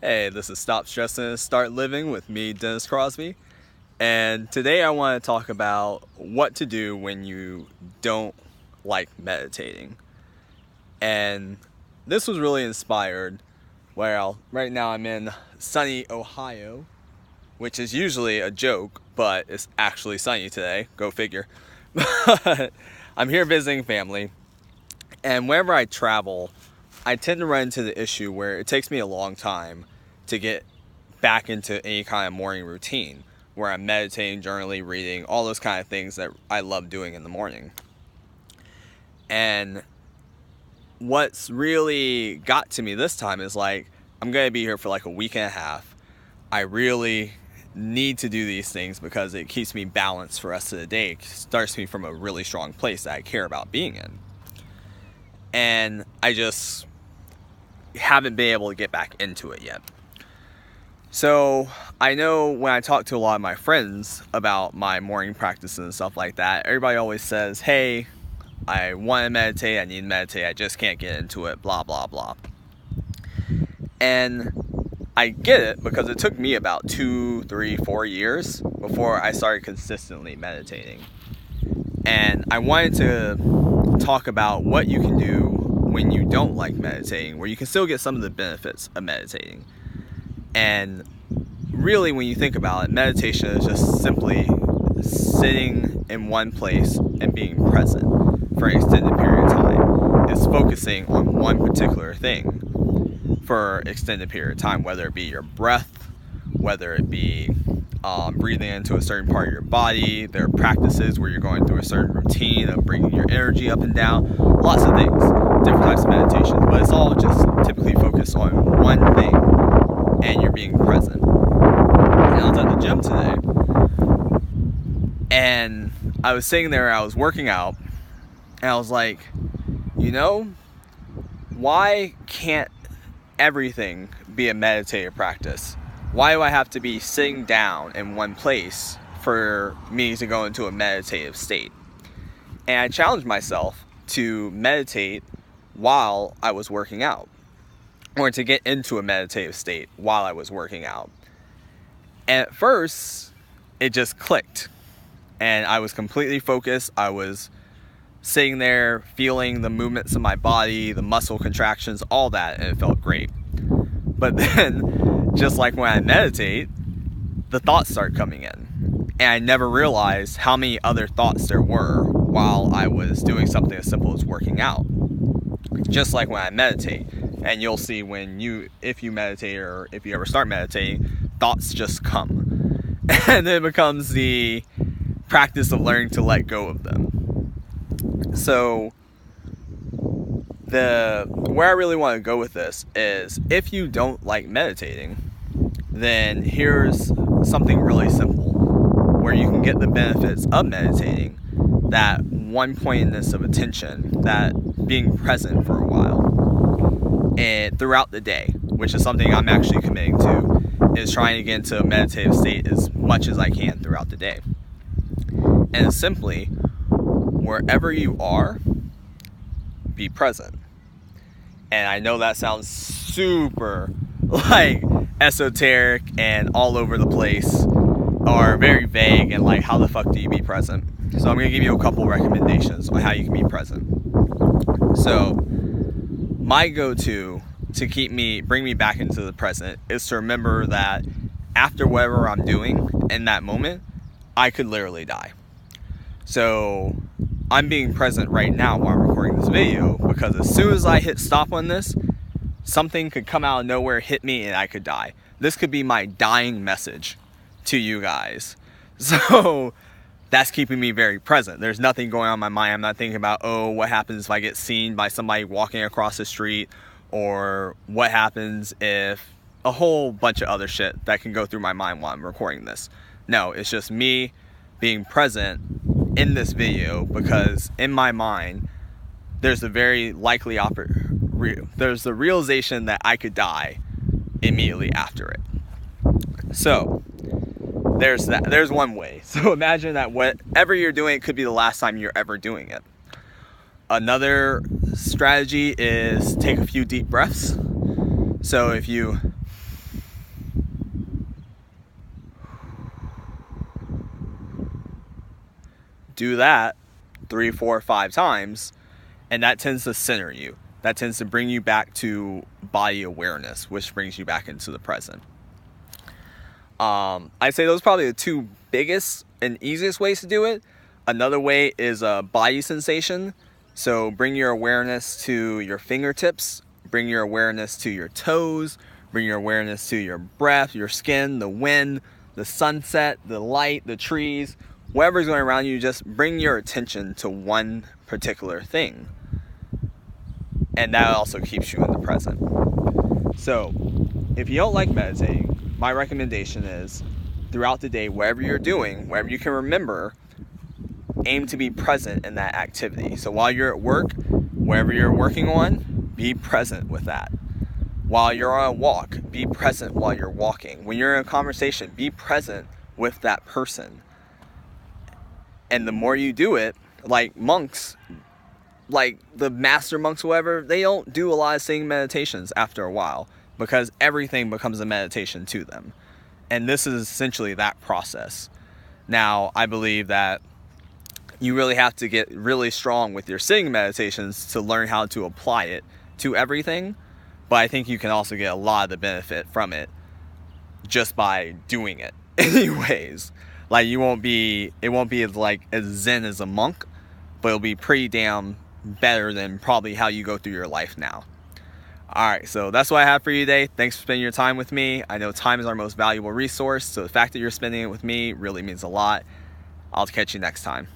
Hey, this is Stop Stressing and Start Living with me, Dennis Crosby. And today I want to talk about what to do when you don't like meditating. And this was really inspired. Well, right now I'm in sunny Ohio, which is usually a joke, but it's actually sunny today. Go figure. But I'm here visiting family. And whenever I travel, I tend to run into the issue where it takes me a long time to get back into any kind of morning routine where I'm meditating, journaling, reading, all those kind of things that I love doing in the morning. And what's really got to me this time is like, I'm going to be here for like a week and a half. I really need to do these things because it keeps me balanced for the rest of the day. It starts me from a really strong place that I care about being in. And I just haven't been able to get back into it yet. So I know when I talk to a lot of my friends about my morning practices and stuff like that, everybody always says, hey, I want to meditate, I need to meditate, I just can't get into it, blah, blah, blah. And I get it because it took me about 2, 3, 4 years before I started consistently meditating. And I wanted to talk about what you can do when you don't like meditating, where you can still get some of the benefits of meditating. And really, when you think about it, meditation is just simply sitting in one place and being present for an extended period of time. It's focusing on one particular thing for an extended period of time, whether it be your breath, whether it be breathing into a certain part of your body. There are practices where you're going through a certain routine of bringing your energy up and down. Lots of things, different types of meditations, but it's all just typically focused on one thing and you're being present. And I was at the gym today and I was sitting there, I was working out, and I was like, why can't everything be a meditative practice? Why do I have to be sitting down in one place for me to go into a meditative state? And I challenged myself to meditate while I was working out, or to get into a meditative state while I was working out. And at first, it just clicked. And I was completely focused. I was sitting there feeling the movements of my body, the muscle contractions, all that, and it felt great. But then, just like when I meditate, the thoughts start coming in. And I never realized how many other thoughts there were while I was doing something as simple as working out. Just like when I meditate. And you'll see if you meditate or if you ever start meditating, thoughts just come. And it becomes the practice of learning to let go of them. So where I really want to go with this is, if you don't like meditating, then here's something really simple where you can get the benefits of meditating, that one pointedness of attention, that being present for a while and throughout the day, which is something I'm actually committing to, is trying to get into a meditative state as much as I can throughout the day. And simply, wherever you are, be present. And I know that sounds super like esoteric and all over the place, or very vague, and like, how the fuck do you be present? So I'm going to give you a couple recommendations on how you can be present. So my go-to to bring me back into the present is to remember that after whatever I'm doing in that moment, I could literally die. So I'm being present right now while I'm recording this video, because as soon as I hit stop on this, something could come out of nowhere, hit me, and I could die. This could be my dying message to you guys. So that's keeping me very present. There's nothing going on in my mind. I'm not thinking about, what happens if I get seen by somebody walking across the street, or what happens if a whole bunch of other shit that can go through my mind while I'm recording this. No, it's just me being present in this video, because in my mind, there's a very likely there's the realization that I could die immediately after it. So there's that. There's one way. So imagine that whatever you're doing, it could be the last time you're ever doing it. Another strategy is take a few deep breaths. So if you do that 3, 4, 5 times, and that tends to center you. That tends to bring you back to body awareness, which brings you back into the present. I'd say those are probably the two biggest and easiest ways to do it. Another way is body sensation. So bring your awareness to your fingertips, bring your awareness to your toes, bring your awareness to your breath, your skin, the wind, the sunset, the light, the trees, whatever's going around you. Just bring your attention to one particular thing. And that also keeps you in the present. So if you don't like meditating, my recommendation is throughout the day, whatever you're doing, wherever you can remember, aim to be present in that activity. So while you're at work, wherever you're working on, be present with that. While you're on a walk, be present while you're walking. When you're in a conversation, be present with that person. And the more you do it, like monks, like the master monks, whatever, they don't do a lot of sitting meditations after a while, because everything becomes a meditation to them. And this is essentially that process. Now, I believe that you really have to get really strong with your sitting meditations to learn how to apply it to everything. But I think you can also get a lot of the benefit from it just by doing it anyways. Like it won't be like as zen as a monk, but it'll be pretty damn better than probably how you go through your life now. Alright, so that's what I have for you today. Thanks for spending your time with me. I know time is our most valuable resource, so the fact that you're spending it with me really means a lot. I'll catch you next time.